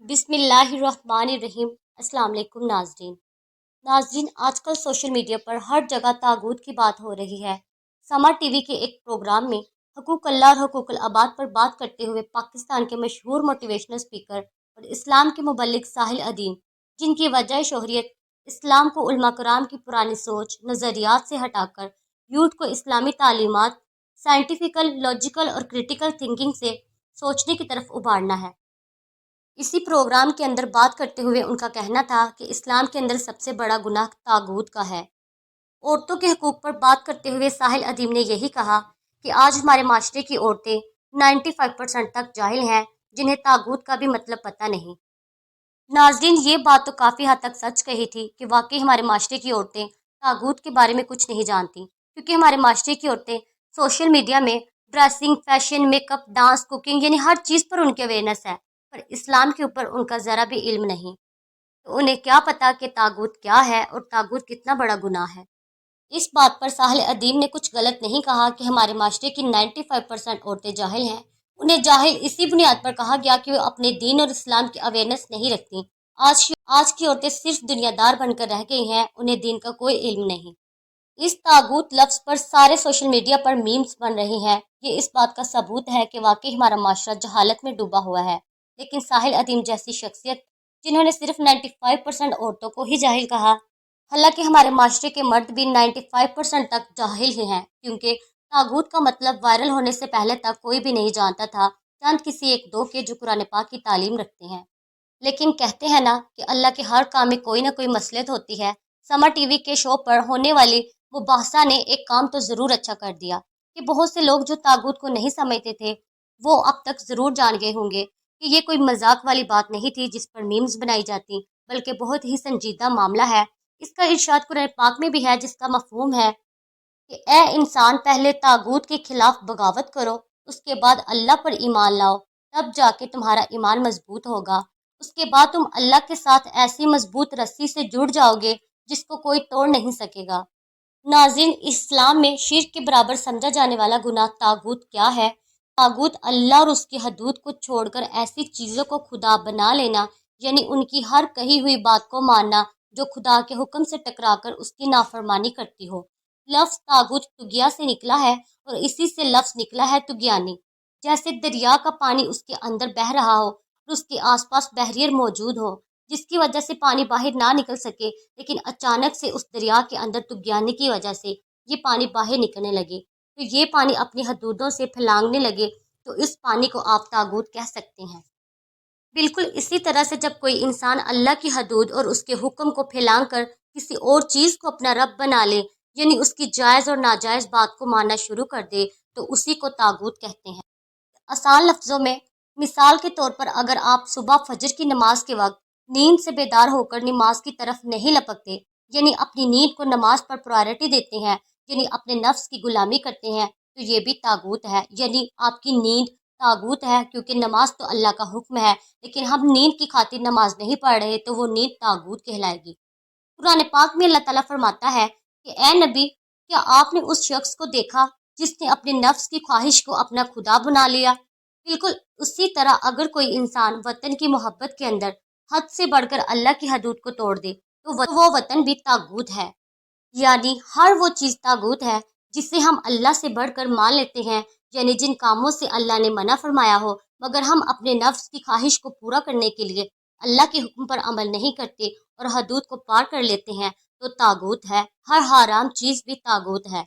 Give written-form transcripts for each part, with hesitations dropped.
बिस्मिल्लाहिर्रहमानिर्रहीम। अस्सलाम वालेकुम नाजरीन, आजकल सोशल मीडिया पर हर जगह तागूत की बात हो रही है। समा टीवी के एक प्रोग्राम में हकूक अल्लाह और हकूक अबाद पर बात करते हुए पाकिस्तान के मशहूर मोटिवेशनल स्पीकर और इस्लाम के मुबल्लिग साहिल अदीम, जिनकी वजह शोहरियत इस्लाम को उलमा कराम की पुरानी सोच नज़रियात से हटाकर यूथ को इस्लामी तालीमात, साइंटिफिकल, लॉजिकल और क्रिटिकल थिंकिंग से सोचने की तरफ उभारना है। इसी प्रोग्राम के अंदर बात करते हुए उनका कहना था कि इस्लाम के अंदर सबसे बड़ा गुनाह तागूत का है। औरतों के हकूक़ पर बात करते हुए साहिल अदीम ने यही कहा कि आज हमारे माशरे की औरतें 95% तक जाहिल हैं, जिन्हें तागूत का भी मतलब पता नहीं। नाजरीन, ये बात तो काफ़ी हद तक सच कही थी कि वाकई हमारे माशरे की औरतें तागूत के बारे में कुछ नहीं जानती, क्योंकि हमारे माशरे की औरतें सोशल मीडिया में dressing, fashion, makeup, dance, cooking यानी हर चीज़ पर उनकी अवेयरनेस है, पर इस्लाम के ऊपर उनका ज़रा भी इल्म नहीं। तो उन्हें क्या पता कि तागूत क्या है और तागूत कितना बड़ा गुनाह है। इस बात पर साहिल अदीम ने कुछ गलत नहीं कहा कि हमारे माशरे की 95% औरतें जाहिल हैं। उन्हें जाहिल इसी बुनियाद पर कहा गया कि वो अपने दीन और इस्लाम की अवेयरनेस नहीं रखती। आज की औरतें सिर्फ दुनियादार बनकर रह गई हैं, उन्हें दीन का कोई इल्म नहीं। इस तागूत लफ्ज़ पर सारे सोशल मीडिया पर मीम्स बन रहे हैं। ये इस बात का सबूत है कि वाकई हमारा माशरा जहालत में डूबा हुआ है। लेकिन साहिल अदीम जैसी शख्सियत, जिन्होंने सिर्फ 95% औरतों को ही जाहिल कहा, हालांकि हमारे माशरे के मर्द भी 95% तक जाहिल ही हैं, क्योंकि तागूत का मतलब वायरल होने से पहले तक कोई भी नहीं जानता था, चंद किसी एक दो के जो कुरान पाक की तालीम रखते हैं। लेकिन कहते हैं ना कि अल्लाह के हर काम में कोई ना कोई मसलहत होती है। समा टीवी के शो पर होने वाली मुबाहसा ने एक काम तो ज़रूर अच्छा कर दिया कि बहुत से लोग जो तागूत को नहीं समझते थे, वो अब तक ज़रूर जान गए होंगे कि ये कोई मजाक वाली बात नहीं थी जिस पर मीम्स बनाई जाती, बल्कि बहुत ही संजीदा मामला है। इसका इरशाद कुरान पाक में भी है, जिसका मफहूम है कि ए इंसान, पहले तागूत के खिलाफ बगावत करो, उसके बाद अल्लाह पर ईमान लाओ, तब जाके तुम्हारा ईमान मजबूत होगा। उसके बाद तुम अल्लाह के साथ ऐसी मजबूत रस्सी से जुड़ जाओगे जिसको कोई तोड़ नहीं सकेगा। नाज़रीन, इस्लाम में शिर्क के बराबर समझा जाने वाला गुनाह तागूत क्या है? तागूत अल्लाह और उसकी हदूद को छोड़कर ऐसी चीज़ों को खुदा बना लेना, यानी उनकी हर कही हुई बात को मानना जो खुदा के हुक्म से टकराकर उसकी नाफरमानी करती हो। लफ्ज़ तागूत तुगिया से निकला है और इसी से लफ्ज़ निकला है तुगियानी। जैसे दरिया का पानी उसके अंदर बह रहा हो और उसके आसपास बैरियर मौजूद हो, जिसकी वजह से पानी बाहर ना निकल सके, लेकिन अचानक से उस दरिया के अंदर तुगियानी की वजह से ये पानी बाहर निकलने लगे, तो ये पानी अपनी हदूदों से फैलाने लगे, तो इस पानी को आप तागूत कह सकते हैं। बिल्कुल इसी तरह से जब कोई इंसान अल्लाह की हदूद और उसके हुक्म को फैलांग कर किसी और चीज़ को अपना रब बना ले, यानी उसकी जायज़ और नाजायज़ बात को मानना शुरू कर दे, तो उसी को तागूत कहते हैं। आसान लफ्ज़ों में, मिसाल के तौर पर, अगर आप सुबह फजर की नमाज के वक्त नींद से बेदार होकर नमाज की तरफ नहीं लपकते, यानी अपनी नींद को नमाज पर प्रायोरिटी देते हैं, यानी अपने नफ्स की गुलामी करते हैं, तो ये भी तागूत है। यानी आपकी नींद तागूत है, क्योंकि नमाज तो अल्लाह का हुक्म है, लेकिन हम नींद की खातिर नमाज नहीं पढ़ रहे, तो वो नींद तागूत कहलाएगी। कुरान पाक में अल्लाह ताला फरमाता है कि ए नबी, क्या आपने उस शख्स को देखा जिसने अपने नफ्स की ख्वाहिश को अपना खुदा बना लिया? बिल्कुल उसी तरह अगर कोई इंसान वतन की मोहब्बत के अंदर हद से बढ़कर अल्लाह की हदूद को तोड़ दे, तो वो वतन भी तागूत है। यानी हर वो चीज़ तागूत है जिसे हम अल्लाह से बढ़कर मान लेते हैं, यानी जिन कामों से अल्लाह ने मना फरमाया हो, मगर हम अपने नफ्स की ख्वाहिश को पूरा करने के लिए अल्लाह के हुक्म पर अमल नहीं करते और हदूद को पार कर लेते हैं, तो तागूत है। हर हराम चीज़ भी तागूत है।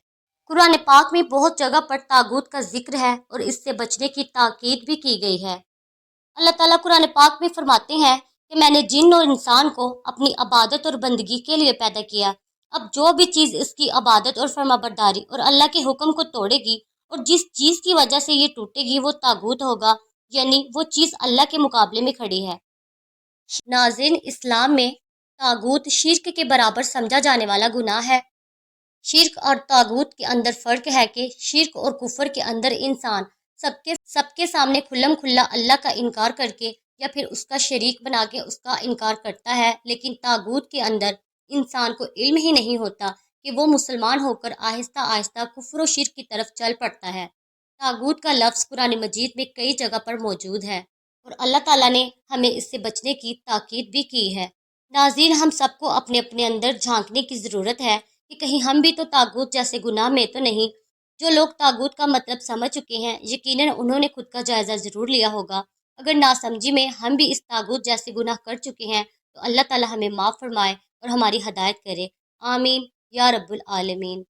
कुरान पाक में बहुत जगह पर तागूत का जिक्र है और इससे बचने की ताकीद भी की गई है। अल्लाह ताला कुरान पाक में फरमाते हैं कि मैंने जिन और इंसान को अपनी इबादत और बंदगी के लिए पैदा किया। अब जो भी चीज़ इसकी इबादत और फरमाबरदारी और अल्लाह के हुक्म को तोड़ेगी और जिस चीज़ की वजह से ये टूटेगी, वो तागूत होगा, यानी वो चीज़ अल्लाह के मुकाबले में खड़ी है। नाज़रीन, इस्लाम में तागूत शिर्क के बराबर समझा जाने वाला गुनाह है। शिर्क और तागूत के अंदर फ़र्क है कि शिर्क और कुफर के अंदर इंसान सबके सबके सामने खुल्लम खुल्ला अल्लाह का इनकार करके या फिर उसका शरीक बना के उसका इनकार करता है, लेकिन तागूत के अंदर इंसान को इल्म ही नहीं होता कि वो मुसलमान होकर आहिस्ता आहिस्ता कुफर और शिर्क की तरफ चल पड़ता है। तागूत का लफ्ज़ कुरान मजीद में कई जगह पर मौजूद है اور اللہ تعالیٰ نے ہمیں اس سے بچنے کی تاکید بھی کی ہے۔ ناظرین، ہم سب کو اپنے اپنے اندر جھانکنے کی ضرورت ہے کہ کہیں ہم بھی تو طاغوت جیسے گناہ میں تو نہیں۔ جو لوگ طاغوت کا مطلب سمجھ چکے ہیں، یقیناً انہوں نے خود کا جائزہ ضرور لیا ہوگا۔ اگر ناسمجھی میں ہم بھی اس طاغوت جیسے گناہ کر چکے ہیں تو اللہ تعالیٰ ہمیں معاف فرمائے اور ہماری ہدایت کرے۔ آمین یا رب العالمین۔